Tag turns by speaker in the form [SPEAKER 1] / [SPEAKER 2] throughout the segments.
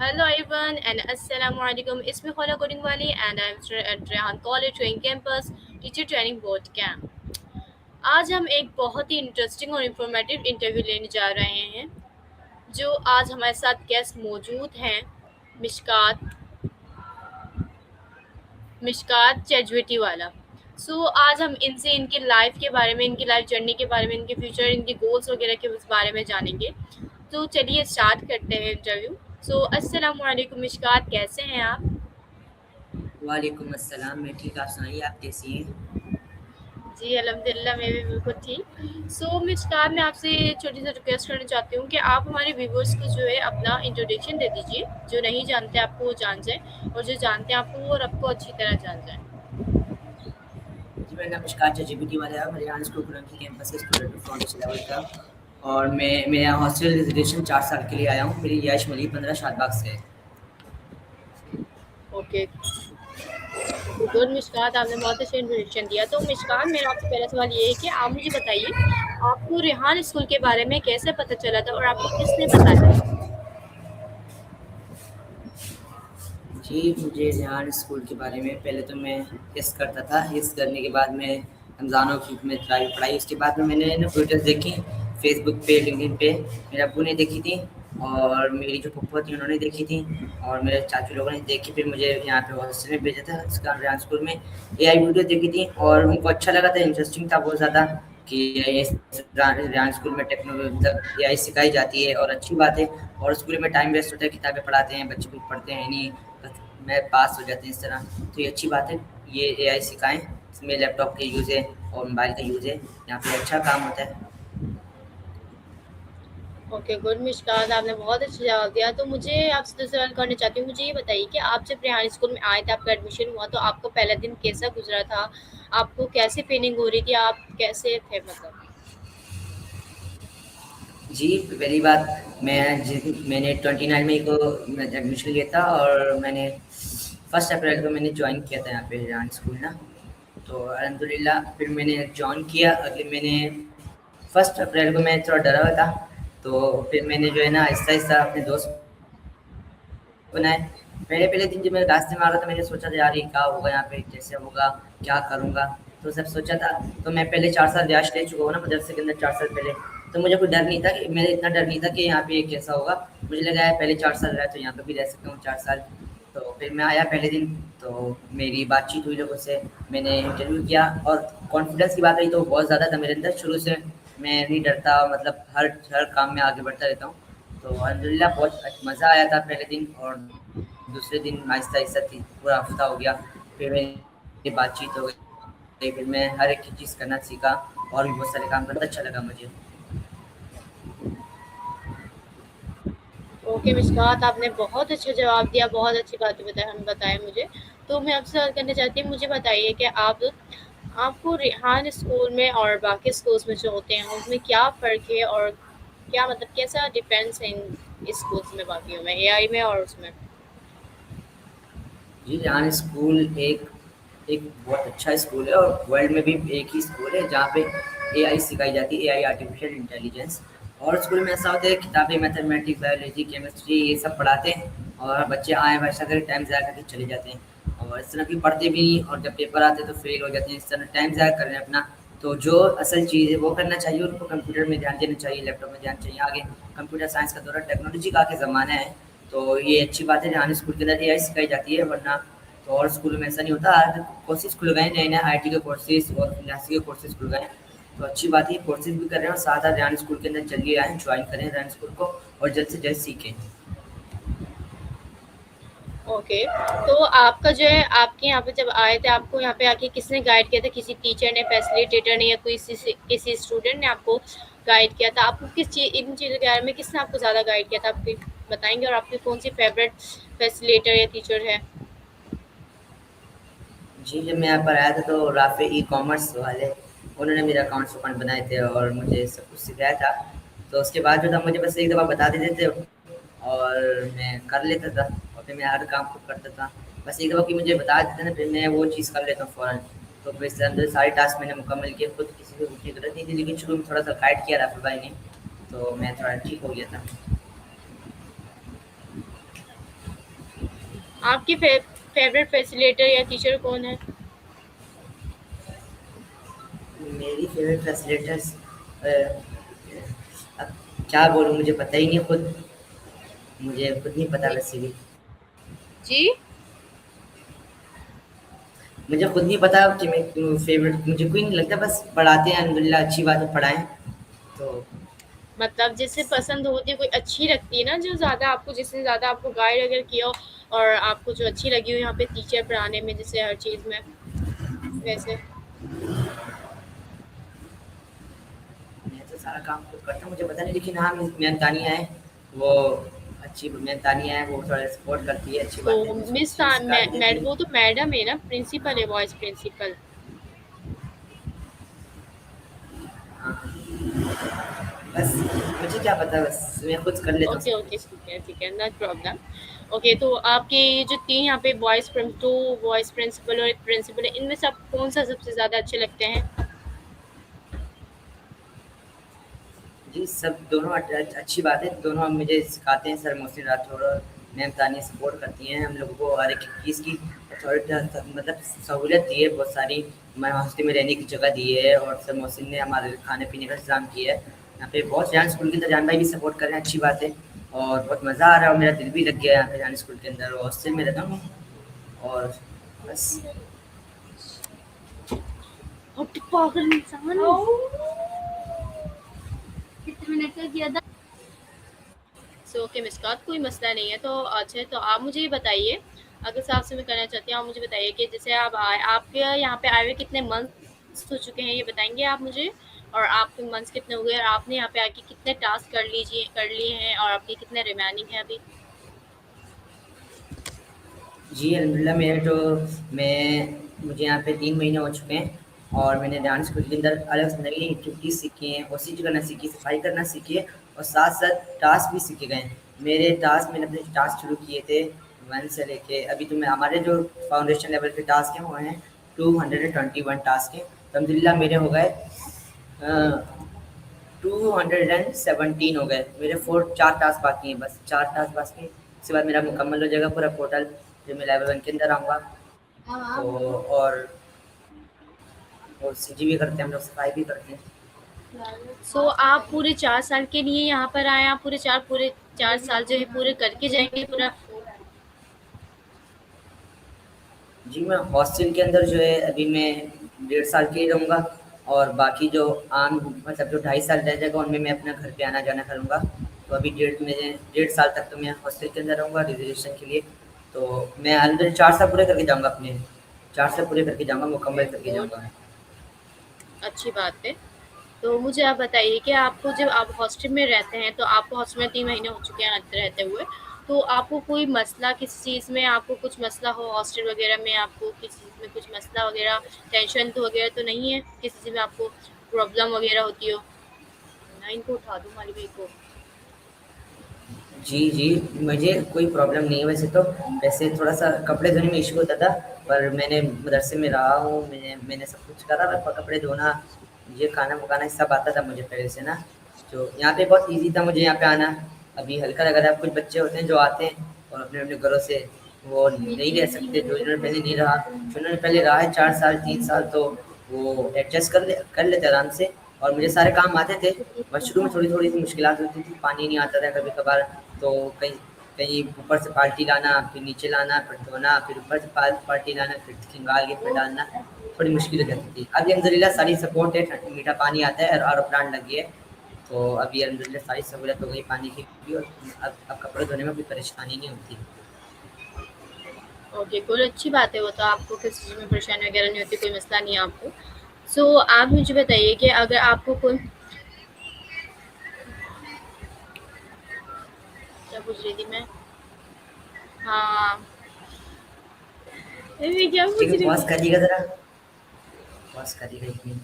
[SPEAKER 1] Hello everyone and Assalamu alaikum. It's me Khala Kodingwali and I'm at Rehan College Training Campus Teacher Training Board Camp. आज हम एक बहुत ही interesting और informative interview लेने जा रहे हैं जो आज हमारे साथ गेस्ट मौजूद हैं मिशकात मिशकात चेजवेटी वाला। आज हम इनसे इनकी लाइफ के बारे में, इनकी लाइफ जर्नी के बारे में, इनके फ्यूचर, इनके गोल्स वगैरह के बारे में जानेंगे। तो चलिए स्टार्ट करते हैं इंटरव्यू। अस्सलामु अलैकुम मिशकात, कैसे हैं आप?
[SPEAKER 2] वालेकुम अस्सलाम। मैं ठीक, आप सुनाइए, आप कैसी हैं?
[SPEAKER 1] जी अल्हम्दुलिल्लाह, मैं भी बिल्कुल ठीक। मिशकात, मैं आपसे छोटी सी रिक्वेस्ट करना चाहती हूँ कि आप हमारे व्यूवर्स को जो है अपना इंट्रोडक्शन दे दीजिए। जो नहीं जानते आपको वो जान जाए और जो जानते हैं आपको वो और आपको अच्छी तरह जान जाए।
[SPEAKER 2] जी, मेरा नाम मुश्कात चजीबीटी वाला है। मेरे यहाँ स्कूल कुरम की कैंपस के स्टूडेंट हूँ, फाउंडेशन लेवल का। और मैं यहाँ हॉस्टल रेजिडेंशियल 4 साल के लिए आया हूँ। मेरी रिहाइश मिली 15 शादबाग से है।
[SPEAKER 1] ओके, गुड मिशकात, आपने बहुत अच्छा इंट्रोडक्शन दिया। तो मिशकात, मेरा आपसे पहला सवाल ये है कि आप मुझे बताइए, आपको रेहान स्कूल के बारे में कैसे पता चला था और आपको किसने बताया?
[SPEAKER 2] जी, मुझे रिहान स्कूल के बारे में पहले तो मैं हिस करता था। हिस करने के बाद मैं रमज़ानों की में पढ़ाई, उसके बाद में मैंने ना वीडियोज़ देखी फ़ेसबुक पे, लिंक्डइन पे। मेरे अब्बू ने देखी थी और मेरी जो फूफा थी उन्होंने देखी थी और मेरे चाचू लोगों ने देखी। फिर मुझे यहाँ पे हॉस्टल में भेजा था इसका रेहान स्कूल में। एआई वीडियो देखी थी और उनको अच्छा लगा था, इंटरेस्टिंग था बहुत ज़्यादा कि ये रेहान स्कूल में टेक्नोलॉजी मतलब एआई सिखाई जाती है और अच्छी बात है। और स्कूल में टाइम वेस्ट होता है, किताबें पढ़ाते हैं, बच्चे कुछ पढ़ते हैं नहीं, बस में पास हो जाते हैं इस तरह। तो ये अच्छी बात है, ये एआई सिखाएँ, इसमें लैपटॉप का यूज़ है और मोबाइल का यूज़ है, यहाँ पे अच्छा काम होता है।
[SPEAKER 1] ओके, गुड मिशकात, आपने बहुत अच्छा जवाब दिया। तो मुझे आपसे दूसरा सवाल करना चाहती हूँ। मुझे ये बताइए कि आप जब रेहान स्कूल में आए थे, आपका एडमिशन हुआ, तो आपका पहला दिन कैसा गुजरा था? आपको कैसी फीलिंग हो रही थी? आप कैसे थे मतलब?
[SPEAKER 2] जी, पहली बात मैंने 29 मई को मैं एडमिशन लिया था और मैंने 1 अप्रैल को मैंने जॉइन किया था यहाँ पे रेहान स्कूल ना। तो अल्हम्दुलिल्लाह फिर मैंने जॉइन किया। अगले महीने 1 अप्रैल को मैं थोड़ा डरा हुआ था, तो फिर मैंने जो है ना आहिस्ता-आहिस्ता अपने दोस्त बनाए। पहले-पहले दिन जब मैं रास्ते में आ रहा था, मैंने सोचा था यार ये क्या होगा यहाँ पे, कैसे होगा, क्या करूँगा? तो सब सोचा था। तो मैं पहले 4 साल रियाज़ ले चुका हूँ ना मदरसे के अंदर 4 साल पहले, तो मुझे कोई डर नहीं था कि मेरा इतना डर नहीं था कि यहाँ पे कैसा होगा। मुझे लगा यार पहले 4 साल रहा तो यहाँ पे भी रह सकता हूँ 4 साल। तो फिर मैं आया पहले दिन, तो मेरी बातचीत हुई लोगों से, मैंने इंटरव्यू किया और कॉन्फिडेंस की बात रही तो बहुत ज़्यादा था मेरे अंदर शुरू से। मैं नहीं डरता, मतलब हर हर काम में आगे बढ़ता रहता हूँ। तो अल्हम्दुलिल्लाह बहुत मज़ा आया था पहले दिन। और दूसरे दिन आहिस्ता-आहिस्ता पूरा हफ़्ता हो गया, फिर मेरी बातचीत हो गई, फिर मैं हर एक चीज़ करना सीखा और भी बहुत सारे काम करना अच्छा लगा मुझे।
[SPEAKER 1] ओके मिशकात, आपने बहुत अच्छा जवाब दिया, बहुत अच्छी बातें बताया मुझे। तो मैं आपसे सवाल करना चाहती हूँ, मुझे बताइए कि आपको रेहान स्कूल में और बाकी स्कूल्स में जो होते हैं उसमें क्या फ़र्क है और क्या मतलब कैसा डिफरेंस है इन स्कूल्स में बाकियों में, एआई में और उसमें?
[SPEAKER 2] जी, रेहान स्कूल एक एक बहुत अच्छा स्कूल है और वर्ल्ड में भी एक ही स्कूल है जहाँ पे एआई सिखाई जाती है, एआई आर्टिफिशियल इंटेलिजेंस। और स्कूल में ऐसा होता है किताबें मैथमेटिक्स, बायोलॉजी, केमिस्ट्री ये सब पढ़ाते हैं और बच्चे आए वैसा करके टाइम ज़ाया करके चले जाते हैं। और इस तरह की पढ़ते भी नहीं और जब पेपर आते हैं तो फेल हो जाते हैं, इस तरह टाइम ज़ाया कर रहे हैं अपना। तो जो असल चीज़ है वो करना चाहिए, उनको कंप्यूटर में ध्यान देना चाहिए, लैपटॉप में ध्यान चाहिए। आगे कंप्यूटर साइंस का दौर है, टेक्नोलॉजी का आगे ज़माना है। तो ये अच्छी बात है रेहान स्कूल के अंदर एआई सिखाई जाती है, वरना तो और स्कूलों में ऐसा नहीं होता। आज कोर्सेज़ खुल गए हैं, नए-नए आईटी के कोर्सेज़ और फिनांस के कोर्सेज़ खुल गए हैं। तो अच्छी बात है, कोर्सेज़ भी कर रहे हैं और साथ-साथ रेहान स्कूल के अंदर चलिए आएँ, जॉइन करें रेहान स्कूल को और जल्द से जल्द सीखें।
[SPEAKER 1] ओके, तो आपका जो है आपके यहाँ पे जब आए थे, आपको यहाँ पे आके किसने गाइड किया था? किसी टीचर ने, फैसिलिटेटर ने या किसी स्टूडेंट ने आपको गाइड किया था? आपको इन चीज़ों के बारे में किसने आपको ज़्यादा गाइड किया था? आप प्लीज़ बताएँगे और आपकी कौन-सी फ़ेवरेट फैसिलिटेटर या टीचर है?
[SPEAKER 2] जी, जब मैं यहाँ पर आया था तो राफ़े ई-कॉमर्स वाले, उन्होंने मेरे अकाउंट्स ओपन बनाए थे और मुझे सब कुछ सिखाया था। तो उसके बाद जो था मुझे बस एक दफ़ा बता देते थे और मैं कर लेता था और फिर मैं हर काम खुद करता था। बस एक दफ़ा कि मुझे बता देते ना फिर मैं वो चीज़ कर लेता हूँ फ़ौरन। तो फिर इसके अंदर सारे टास्क मैंने मुकम्मल किए, खुद किसी से पूछने की ज़रूरत नहीं थी, लेकिन शुरू में थोड़ा-सा गाइड किया राफ़े भाई ने, तो मैं थोड़ा ठीक हो गया था।
[SPEAKER 1] आपकी फेवरेट फैसिलिटेटर या टीचर कौन है?
[SPEAKER 2] मेरी फेवरेट फैसिलिटीज अब क्या बोलूँ, मुझे पता ही नहीं खुद, मुझे खुद नहीं पता वैसे भी।
[SPEAKER 1] जी?
[SPEAKER 2] मुझे खुद नहीं पता कि मैं फेवरेट मुझे कोई नहीं लगता, बस पढ़ाते हैं अल्हम्दुलिल्लाह, अच्छी बात है पढ़ाएँ तो।
[SPEAKER 1] मतलब जिससे पसंद होती है, कोई अच्छी लगती है ना, जो ज़्यादा आपको, जिसने ज़्यादा आपको गाइड अगर किया हो और आपको जो अच्छी लगी हो यहाँ पे टीचर पढ़ाने में, जैसे हर चीज़ में, वैसे?
[SPEAKER 2] मैं तो सारा काम खुद करता हूँ, मुझे पता नहीं, लेकिन हाँ, मेम तानिया है, वो अच्छी मेम तानिया है, वो थोड़ा सपोर्ट करती है, अच्छी
[SPEAKER 1] तो
[SPEAKER 2] बात है, कुछ कुछ
[SPEAKER 1] मिस ता
[SPEAKER 2] चीज़ सिखा भी देती है।
[SPEAKER 1] वो तो मैडम है ना, प्रिंसिपल है, वॉइस प्रिंसिपल।
[SPEAKER 2] हाँ, बस मुझे क्या पता, बस मैं खुद कर लेता हूँ
[SPEAKER 1] ओके,
[SPEAKER 2] सब
[SPEAKER 1] ओके,
[SPEAKER 2] कुछ।
[SPEAKER 1] ठीक है, नो प्रॉब्लम। ओके, तो आपके ये जो 3 यहाँ पे टू वॉइस प्रिंसिपल और एक प्रिंसिपल है, इनमें से आपको कौन-सा सबसे ज़्यादा अच्छे लगते हैं?
[SPEAKER 2] जी, सब दोनों अच्छी बात है, दोनों हम मुझे सिखाते हैं, सर मोहसिन राठौर और मैम तानिया सपोर्ट करती हैं हम लोगों को, हर एक चीज़ की अथॉरिटी मतलब सहूलियत दी है बहुत सारी, हमारे हॉस्टल में रहने की जगह दी है, और सर मोहसिन ने हमारे खाने-पीने का इंतज़ाम किया है। यहाँ पे बहुत जान स्कूल के अंदर जान भाई भी सपोर्ट कर रहे हैं, अच्छी बात है, और बहुत मज़ा आ रहा है और मेरा दिल भी लग गया है यहाँ पे जान स्कूल के अंदर, और हॉस्टल में रहता हूँ और बस।
[SPEAKER 1] हट पागल इंसान! कितने मिनट का किया था? सो ओके मिस्कात, कोई मसला नहीं है। तो अच्छा, तो आप मुझे ये बताइए, अगर साफ से मैं करना चाहती हूँ, आप मुझे बताइए कि जैसे आप आए, आपके यहाँ पे आए हुए कितने मंथ्स हो चुके हैं, ये बताएंगे आप मुझे? और आपके मंथ्स कितने हुए, और आपने यहाँ पे आके कितने टास्क कर लिए हैं, और आपके कितने रिमेनिंग है अभी?
[SPEAKER 2] जी, अल्हम्दुलिल्लाह मेरे तो मैं मुझे यहाँ पे 3 महीने हो चुके हैं, और मैंने डांस स्कूल के अंदर अलग से नई एक्टिविटीज़ सीखी हैं, ओसीटी करना सीखी, सफाई करना सीखी है, और साथ-साथ टास्क भी सीखे गए हैं। मेरे टास्क मैंने अपने टास्क शुरू किए थे 1 से लेके अभी, तो मैं हमारे जो फाउंडेशन लेवल के टास्क हैं वो हैं 221 टास्क हैं। तो अल्हम्दुलिल्लाह मेरे हो गए 217 हो गए। मेरे 4 टास्क बाकी हैं, बस 4 टास्क बाकी हैं। उसके बाद मेरा मुकम्मल हो जाएगा पूरा पोर्टल, जो मैं लेवल 1 के अंदर आऊँगा। तो और सीजी भी करते हैं हम लोग, सफाई भी करते हैं।
[SPEAKER 1] सो आप पूरे 4 साल के लिए यहाँ पर आए, आप पूरे 4 साल जो है पूरे करके जाएंगे पूरा?
[SPEAKER 2] जी, मैं हॉस्टल के अंदर जो है अभी मैं 1.5 साल के ही रहूँगा, और बाकी जो आम मतलब जो 2.5 साल रह जाएगा उनमें मैं अपना घर पे आना-जाना करूँगा। तो अभी 1.5 साल तक तो मैं हॉस्टल के अंदर रहूँगा रिज़र्वेशन के लिए। तो मैं अंदर 4 साल पूरे करके जाऊँगा अपने, 4 साल पूरे करके जाऊँगा, मुकम्मल करके
[SPEAKER 1] गुड,
[SPEAKER 2] जाऊँगा मैं।
[SPEAKER 1] अच्छी बात है। तो मुझे आप बताइए कि आपको, जब आप हॉस्टल में रहते हैं, तो आपको हॉस्टल में 3 महीने हो चुके हैं रहते हुए, तो आपको कोई मसला किसी चीज़ में, आपको कुछ मसला हो हॉस्टल वगैरह में, आपको किसी चीज़ में कुछ मसला वगैरह, टेंशन तो वगैरह तो नहीं है? किसी चीज़ में आपको प्रॉब्लम वगैरह होती हो? ना, इनको उठा दो हमारी भाई को।
[SPEAKER 2] जी, जी, मुझे कोई प्रॉब्लम नहीं है वैसे तो। वैसे थोड़ा-सा कपड़े धोने में इश्यू होता था, पर मैंने मदरसे में रहा हूँ, मैंने सब कुछ करा था, कपड़े धोना, ये खाना-पकाना सब आता था मुझे पहले से ना। तो यहाँ पे बहुत ईज़ी था मुझे यहाँ पे आना। अभी हल्का-लगा कुछ बच्चे होते हैं जो आते हैं और अपने-अपने घरों से वो नहीं रह सकते, जो जिन्होंने पहले नहीं रहा, जिन्होंने पहले रहा है 4 साल, 3 साल, तो वो एडजस्ट कर लेते आराम से, और मुझे सारे काम आते थे। बस शुरू में थोड़ी-थोड़ी सी मुश्किलात होती थी, पानी नहीं आता था कभी-कभार, तो कहीं कहीं ऊपर से बाल्टी लाना, फिर नीचे लाना, फिर धोना, फिर ऊपर से बाल्टी लाना, फिर खंगाल के फिर डालना, थोड़ी मुश्किल हो जाती थी। अभी अल्हम्दुलिल्लाह सारी सपोर्ट है, मीठा पानी आता है और आरओ प्लांट लगी है, तो अभी अल्हम्दुलिल्लाह सारी सहूलियत हो गई पानी की भी, और अब कपड़े धोने में कोई परेशानी नहीं होती।
[SPEAKER 1] ओके, कोई अच्छी बात है, वो तो आपको किसी चीज़ में परेशानी वगैरह नहीं होती, कोई मसला नहीं है आपको। सो आप मुझे बताइए कि अगर आपको कोई, क्या पूछ रही थी मैं? हाँ, अरे मैं क्या
[SPEAKER 2] ठीक
[SPEAKER 1] पूछ
[SPEAKER 2] है,
[SPEAKER 1] रही
[SPEAKER 2] पॉज़
[SPEAKER 1] थी?
[SPEAKER 2] करिएगा ज़रा, पॉज़ करिएगा 1 मिनट।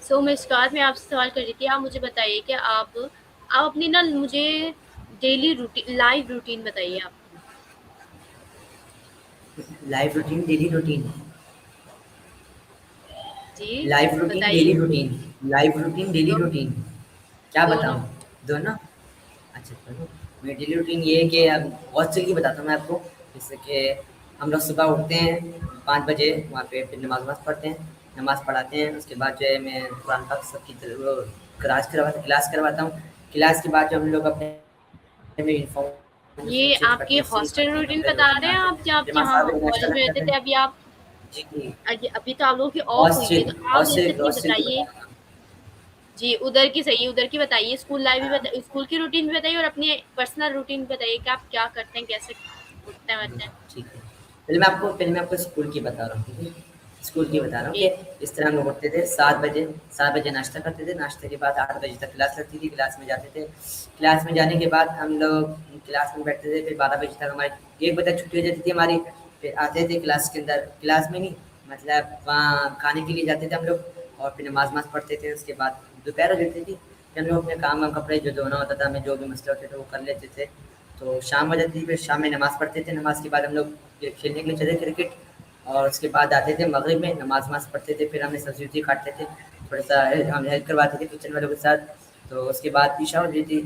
[SPEAKER 1] सो मैं इस बात में आपसे सवाल कर रही थी, आप मुझे बताइए कि आप अपनी ना मुझे डेली रूटीन, लाइव रूटीन बताइए आप।
[SPEAKER 2] लाइफ रूटीन, डेली रूटीन,
[SPEAKER 1] जी,
[SPEAKER 2] लाइफ रूटीन, डेली
[SPEAKER 1] बताइए।
[SPEAKER 2] रूटीन, लाइफ रूटीन, डेली
[SPEAKER 1] दोनों,
[SPEAKER 2] रूटीन, क्या
[SPEAKER 1] दोनों।
[SPEAKER 2] बताऊँ? दोनों? अच्छा चलो, मेरी डेली रूटीन ये है कि अब बहुत जल्दी बताता हूँ मैं आपको। जैसे कि हम लोग सुबह उठते हैं 5 बजे, वहाँ पे फिर नमाज़ वमाज़ पढ़ते हैं, नमाज़ पढ़ाते हैं, उसके बाद जो है मैं कुरान पाक सबकी वो क्लास करवाता हूँ। क्लास के बाद जो हम लोग अपने में इन्फॉर्मेशन
[SPEAKER 1] ये
[SPEAKER 2] चेंज करते
[SPEAKER 1] आपके
[SPEAKER 2] हैं, सीन
[SPEAKER 1] हॉस्टल
[SPEAKER 2] करते हैं,
[SPEAKER 1] रूटीन
[SPEAKER 2] कपड़े
[SPEAKER 1] बता
[SPEAKER 2] धोते हैं,
[SPEAKER 1] रहे हैं आप, या आप
[SPEAKER 2] नहाते
[SPEAKER 1] जहाँ
[SPEAKER 2] नमाज़ नाश्ता
[SPEAKER 1] कॉलेज में रहते
[SPEAKER 2] करते
[SPEAKER 1] थे,
[SPEAKER 2] हैं।
[SPEAKER 1] अभी आप
[SPEAKER 2] जी, जी।
[SPEAKER 1] अभी तो आप लोगों की ऑफ हुई है,
[SPEAKER 2] हॉस्टल
[SPEAKER 1] तो आप मुझे
[SPEAKER 2] हॉस्टल
[SPEAKER 1] इतनी
[SPEAKER 2] हॉस्टल की
[SPEAKER 1] बताइए।
[SPEAKER 2] बता रहा हूँ।
[SPEAKER 1] जी, उधर की सही, उधर की बताइए, स्कूल लाइफ भी स्कूल की रूटीन भी बताइए और अपनी पर्सनल रूटीन भी बताइए कि आप क्या करते हैं, कैसे उठते हैं
[SPEAKER 2] जी,
[SPEAKER 1] बैठते हैं।
[SPEAKER 2] ठीक है। पहले मैं आपको स्कूल की बता रहा हूँ, ठीक है? स्कूल की बता रहा हूँ कि
[SPEAKER 1] जी।
[SPEAKER 2] इस तरह हम लोग उठते थे 7 बजे नाश्ता करते थे, नाश्ते के बाद 8 बजे तक क्लास लगती थी, क्लास में जाते थे। क्लास में जाने के बाद हम लोग क्लास में बैठते थे, फिर 12 बजे तक हमारी 1 बजे तक छुट्टी हो जाती थी हमारी। फिर आते थे क्लास के अंदर, क्लास में नहीं, मतलब वहाँ खाने के लिए जाते थे हम लोग और फिर नमाज़-वमाज़ पढ़ते थे। उसके बाद दोपहर हो जाती थी, फिर हम लोग अपने काम-वाम, कपड़े जो धोना होता था, हमें जो भी मसले होते थे वो कर लेते थे। तो शाम हो जाती थी, फिर शाम में नमाज़ पढ़ते थे, नमाज़ के बाद हम लोग फिर खेलने के लिए चले क्रिकेट। और उसके बाद आते थे मगरिब में, नमाज़ वमाज़ पढ़ते थे, फिर हमें सब्ज़ी-वब्ज़ी काटते थे, थोड़ा-सा हम हेल्प करवाते थे किचन वालों के साथ। तो उसके बाद इशा हो जाती थी,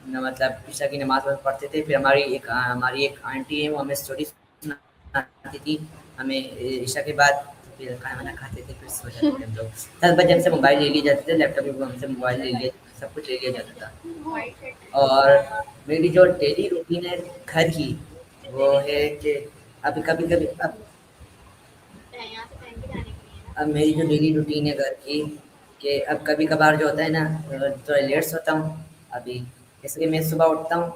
[SPEAKER 2] मतलब इशा की नमाज़ वमाज़ पढ़ते थे। फिर हमारी एक आंटी है, वो हमें स्टोरी सुनाती थी हमें इशा के बाद। तो फिर खाना-वाना खाते थे, फिर सो जाते थे हम लोग। 10 बजे हमसे मोबाइल ले लिए जाते थे, लैपटॉप भी हमसे मोबाइल ले लिया, सब कुछ ले लिया जाता था। और मेरी जो डेली रूटीन है घर की, वो है कि अभी कभी-कभी अब मेरी जो डेली रूटीन है घर की, कि अब कभी-कभार जो होता है ना, थोड़ा लेट सोता हूँ। अभी जैसे कि मैं सुबह उठता हूँ,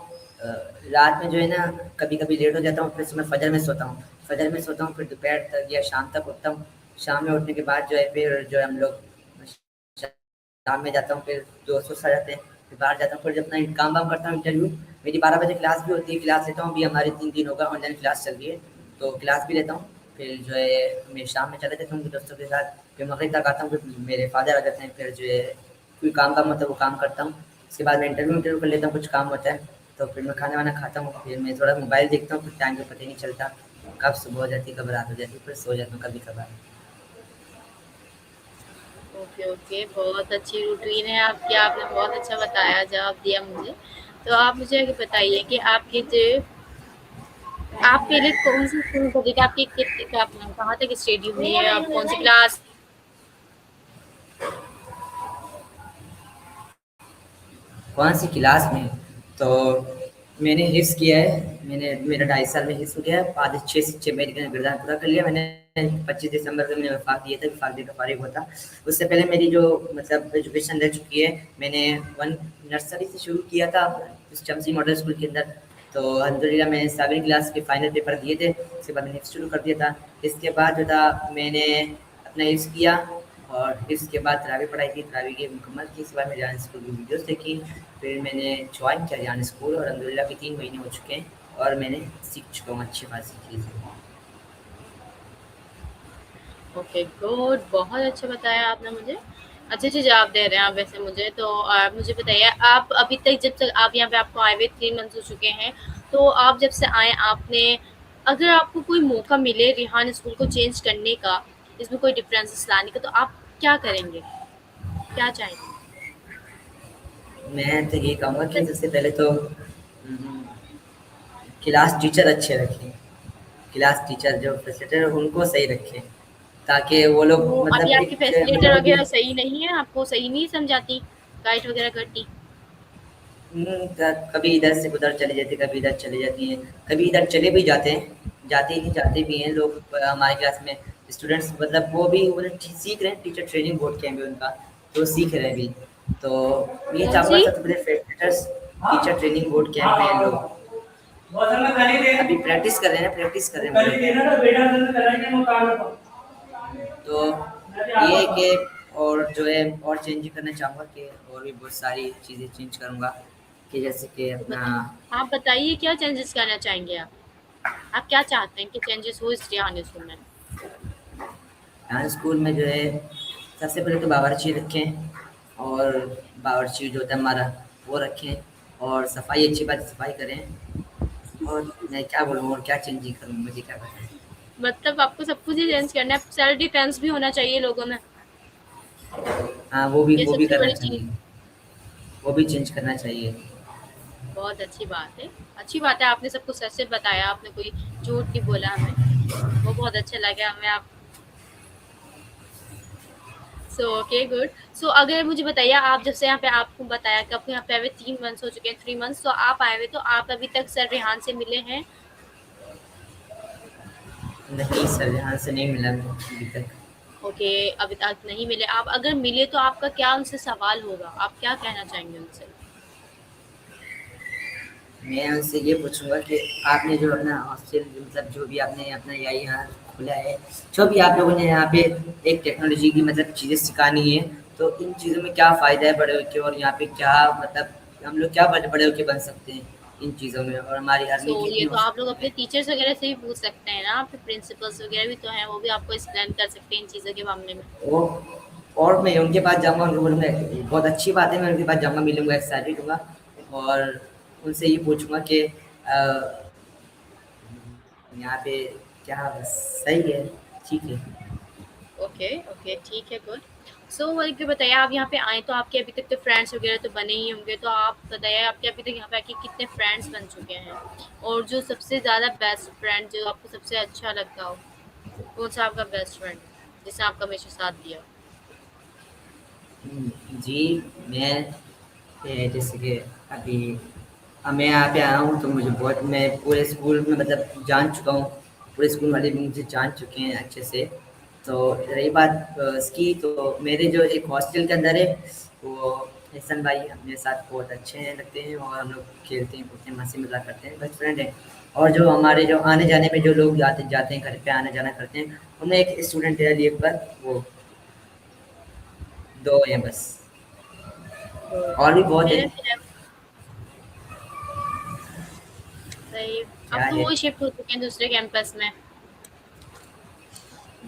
[SPEAKER 2] रात में जो है ना कभी-कभी लेट हो जाता हूँ, फिर सुबह फजर में सोता हूँ। फजर में सोता हूँ, फिर दोपहर तक या शाम तक उठता हूँ। शाम में उठने के बाद जो है फिर जो है हम लोग शाम में जाता हूँ, फिर दोस्तों के साथ जाते हैं, फिर बाहर जाता हूँ, फिर अपना काम-वाम करता हूँ, इंटरव्यू। मेरी 12 बजे क्लास भी होती है, क्लास लेता हूँ। अभी हमारी 3 दिन होगा ऑनलाइन क्लास चल रही है, तो क्लास भी लेता हूँ। फिर जो है मैं शाम में चले जाता हूँ दोस्तों के साथ, फिर मगरिब तक आता हूँ, फिर मेरे फादर आ जाते हैं, फिर जो है कोई काम-वाम होता है वो काम करता हूँ। उसके बाद मैं इंटरव्यू कर लेता हूँ, कुछ काम होता है, तो फिर मैं खाना-वाना खाता हूँ, फिर मैं थोड़ा मोबाइल देखता हूँ, फिर टाइम का पता ही नहीं चलता, कब सुबह हो जाती है, कब रात हो जाती है, फिर सो जाता हूँ कभी-कभार।
[SPEAKER 1] ओके, ओके, बहुत अच्छी रूटीन है आपकी, आपने बहुत अच्छा बताया, जवाब दिया मुझे। तो आप मुझे आगे बताइए कि आपके जो आप पहले कौन-सी स्कूल में पढ़ते थे? आपकी आप कहाँ तक स्टडी हुई है? आप कौन-सी क्लास?
[SPEAKER 2] कौन सी क्लास में? तो मैंने हिस्स किया है, मैंने मेरा 2.5 साल में हिस्स हो गया है, 5 6 से 6 महीने का गर्दान पूरा कर लिया मैंने। 25 दिसंबर को मैंने वफ़ात दिया था, वफ़ात देकर फ़ारिग हुआ था। उससे पहले मेरी जो मतलब एजुकेशन रह चुकी है, मैंने 1 नर्सरी से शुरू किया था उस चमसी मॉडल स्कूल के अंदर। तो अल्हम्दुलिल्लाह मैंने 7वीं क्लास के फाइनल पेपर दिए थे, उसके बाद मैंने हिफ्ज़ शुरू कर दिया था। इसके बाद जो था मैंने अपना हिफ्ज़ किया और इसके बाद तरावी पढ़ाई की, तरावी की मुकम्मल की, इसके बाद मैं रियान स्कूल की वीडियोज़ देखी, फिर मैंने जॉइन किया रियान स्कूल और अल्हम्दुलिल्लाह अभी 3 महीने हो चुके हैं और मैंने सीख चुका हूँ अच्छी खासी चीज़ें।
[SPEAKER 1] ओके, गुड, बहुत अच्छा बताया आपने मुझे। अच्छे-अच्छे जवाब दे रहे हैं आप वैसे मुझे। तो आप मुझे बताइए, आप अभी तक जब तक आप यहाँ पे आपको आए हुए 3 मंथ्स हो चुके हैं, तो आप जब से आए आपने अगर आपको कोई मौका मिले रिहान स्कूल को चेंज करने का, इसमें कोई डिफरेंसेस लाने का, तो आप क्या करेंगे? क्या चाहेंगे?
[SPEAKER 2] मैं तो ये कहूँगा कि
[SPEAKER 1] मतलब
[SPEAKER 2] सबसे पहले तो क्लास टीचर अच्छे रखें, क्लास टीचर जो फैसिलिटेटर उनको सही रखें, ताकि वो लोग
[SPEAKER 1] तो अभी
[SPEAKER 2] मतलब
[SPEAKER 1] आपकी
[SPEAKER 2] एक
[SPEAKER 1] फैसिलिटेटर
[SPEAKER 2] मतलब
[SPEAKER 1] वगैरह सही नहीं है? आपको सही नहीं समझाती? गाइड वगैरह करती?
[SPEAKER 2] कभी इधर से उधर चली जाती है, कभी इधर चली जाती हैं, कभी इधर चले भी जाते हैं, जाते ही नहीं जाते भी हैं लोग। हमारी क्लास में स्टूडेंट्स मतलब वो भी मतलब सीख रहे हैं, टीचर ट्रेनिंग बोर्ड कैंप है उनका, तो सीख रहे हैं अभी। तो ये चाहूँगा
[SPEAKER 1] कौन-सी?
[SPEAKER 2] सबसे पहले facilitators teacher training board camp में हैं लोग, अभी प्रैक्टिस कर रहे हैं, प्रैक्टिस कर रहे हैं वो लोग। तो ये है कि और जो है और चेंज करना चाहूँगा कि और भी बहुत सारी चीज़ें चेंज करूँगा कि जैसे कि
[SPEAKER 1] तो
[SPEAKER 2] अपना
[SPEAKER 1] आप बताइए क्या चेंजेस करना चाहेंगे आप? आप क्या चाहते हैं कि चेंजेस हो इस रिहान स्कूल में?
[SPEAKER 2] डांस स्कूल में जो है सबसे पहले तो बावर्ची रखें और बावर्ची जो होता है हमारा वो रखें और सफाई अच्छी बात सफाई करें। और मैं क्या बोलूँ और क्या चेंज ही करूँ मुझे क्या पता है।
[SPEAKER 1] मतलब आपको सब कुछ ही चेंज करना है, सेल्फ डिफेंस भी होना चाहिए लोगों में,
[SPEAKER 2] हाँ
[SPEAKER 1] ये
[SPEAKER 2] वो भी
[SPEAKER 1] सबसे
[SPEAKER 2] करना
[SPEAKER 1] बड़ी चीज़।
[SPEAKER 2] चाहिए, वो भी चेंज करना चाहिए।
[SPEAKER 1] बहुत अच्छी बात है, आपने सब कुछ सच-सच बताया, आपने कोई झूठ नहीं बोला हमें, वो बहुत अच्छा लगा हमें आप सो ओके गुड। सो अगर मुझे बताइए आप जब से यहाँ पे आपको बताया कि आपको यहाँ पे आए हुए 3 मंथ्स हो चुके हैं, 3 मंथ्स तो आप आए हुए तो आप अभी तक सर रेहान से मिले हैं?
[SPEAKER 2] नहीं सर, यहाँ से नहीं मिला अभी तक।
[SPEAKER 1] ओके, अभी तक नहीं मिले। आप अगर मिले तो आपका क्या उनसे सवाल होगा? आप क्या कहना चाहेंगे उनसे?
[SPEAKER 2] मैं उनसे ये पूछूँगा कि आपने जो अपना हॉस्टल मतलब जो भी आपने अपना यहाँ खोला है, जो भी आप लोगों ने यहाँ पे एक टेक्नोलॉजी की मतलब चीज़ें सिखानी है, तो इन चीज़ों में क्या फ़ायदा है बड़े होके और यहाँ पे क्या मतलब हम लोग क्या बड़े बड़े होके बन सकते हैं इन चीज़ों में और हमारी
[SPEAKER 1] सो
[SPEAKER 2] अर्निंग कितनी
[SPEAKER 1] ये
[SPEAKER 2] हो
[SPEAKER 1] तो आप लोग
[SPEAKER 2] सकती
[SPEAKER 1] अपने
[SPEAKER 2] है?
[SPEAKER 1] टीचर्स वगैरह से भी पूछ सकते हैं ना, आपके प्रिंसिपल्स वगैरह भी तो हैं, वो भी आपको एक्सप्लेन कर सकते हैं इन चीज़ों के मामले में।
[SPEAKER 2] वो और मैं उनके पास जाऊँगा, उनको बोलूँगा बहुत अच्छी बात है, मैं उनके पास जाऊँगा, मिलूँगा, एक सैलरी दूँगा और उनसे ये पूछूँगा कि यहाँ पे क्या सही है, ठीक है।
[SPEAKER 1] ओके, ओके, ठीक है, गुड। सो एक बताइए आप यहाँ पे आए तो आपके अभी तक तो फ्रेंड्स वगैरह तो बने ही होंगे, तो आप बताइए आपके अभी तक यहाँ पे आके कितने फ्रेंड्स बन चुके हैं? और जो सबसे ज़्यादा बेस्ट फ्रेंड जो आपको सबसे अच्छा लगता हो, कौन-सा आपका बेस्ट फ्रेंड है, जिसने आपका हमेशा साथ दिया हो?
[SPEAKER 2] जी, मैं जैसे कि अभी मैं यहाँ पे आया हूँ तो मुझे बहुत मैं पूरे स्कूल में मतलब जान चुका हूँ, पूरे स्कूल वाले भी मुझे जान चुके हैं अच्छे से। तो रही बात इसकी तो मेरे जो एक हॉस्टल के अंदर है, वो एहसन भाई अपने साथ बहुत अच्छे हैं लगते हैं और हम लोग खेलते हैं, कूदते हैं, हँसी मज़ाक करते हैं, बेस्ट फ्रेंड हैं। और जो हमारे जो आने-जाने में जो लोग आते जाते हैं, घर पे आना-जाना करते हैं, उनमें एक स्टूडेंट है लीव पर, वो 2 हैं बस।
[SPEAKER 1] गुड।
[SPEAKER 2] और भी बहुत
[SPEAKER 1] मेरा
[SPEAKER 2] हैं,
[SPEAKER 1] फिर सही
[SPEAKER 2] क्या
[SPEAKER 1] अब तो
[SPEAKER 2] है,
[SPEAKER 1] वो ही शिफ्ट हो चुके हैं दूसरे कैंपस में।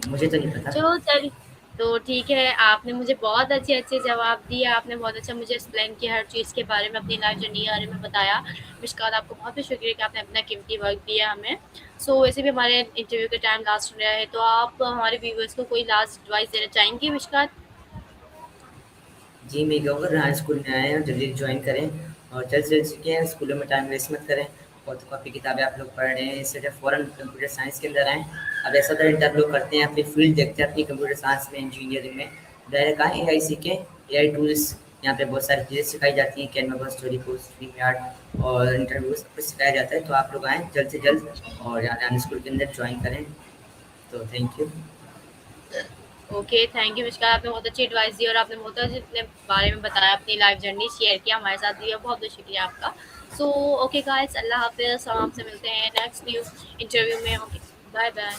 [SPEAKER 2] मुझे तो नहीं पता।
[SPEAKER 1] चलो चल तो ठीक है, आपने मुझे बहुत अच्छे-अच्छे जवाब दिए, आपने बहुत अच्छा मुझे एक्सप्लेन किया हर चीज़ के बारे में, अपनी लाइफ़ जर्नी के बारे में बताया। मिशकात आपको बहुत-बहुत शुक्रिया कि आपने अपना कीमती वक़्त दिया हमें। सो वैसे भी हमारे इंटरव्यू का टाइम लास्ट हो रहा है, तो आप हमारे व्यूअर्स को कोई लास्ट एडवाइस देना चाहेंगी मिशकात?
[SPEAKER 2] जी, मैं कहूँगा जहाँ स्कूल में आए हैं जल्दी जॉइन करें और जल्द से जल्द सीखें, स्कूलों में टाइम वेस्ट मत करें। फ़ोटोकॉपी किताबें आप लोग पढ़ रहे हैं, इससे जब फ़ौरन कंप्यूटर साइंस के अंदर आएँ। अब ऐसा होता है इंटर लोग करते हैं, अपनी फ़ील्ड देखते हैं अपनी कंप्यूटर साइंस में, इंजीनियरिंग में, डायरेक्ट आएँ एआई सीखें, एआई टूल्स यहाँ पे बहुत सारी चीज़ें सिखाई जाती हैं, कैनवा, स्टोरी पोस्ट, स्ट्रीमयार्ड और इंटरव्यू सब कुछ सिखाया जाता है, तो आप लोग आएँ जल्द से जल्द और यहाँ पे स्कूल के अंदर जॉइन करें। तो thank you.
[SPEAKER 1] Okay, thank you Mishkat, आपने बहुत अच्छी एडवाइस दी और आपने बहुत अच्छे अपने बारे में बताया, अपनी लाइफ़ जर्नी शेयर किया हमारे साथ भी और बहुत-बहुत शुक्रिया आपका। सो ओके गाइज़, अल्लाह हाफ़िज़, हम आपसे मिलते हैं नेक्स्ट न्यू इंटरव्यू में। Okay, bye-bye.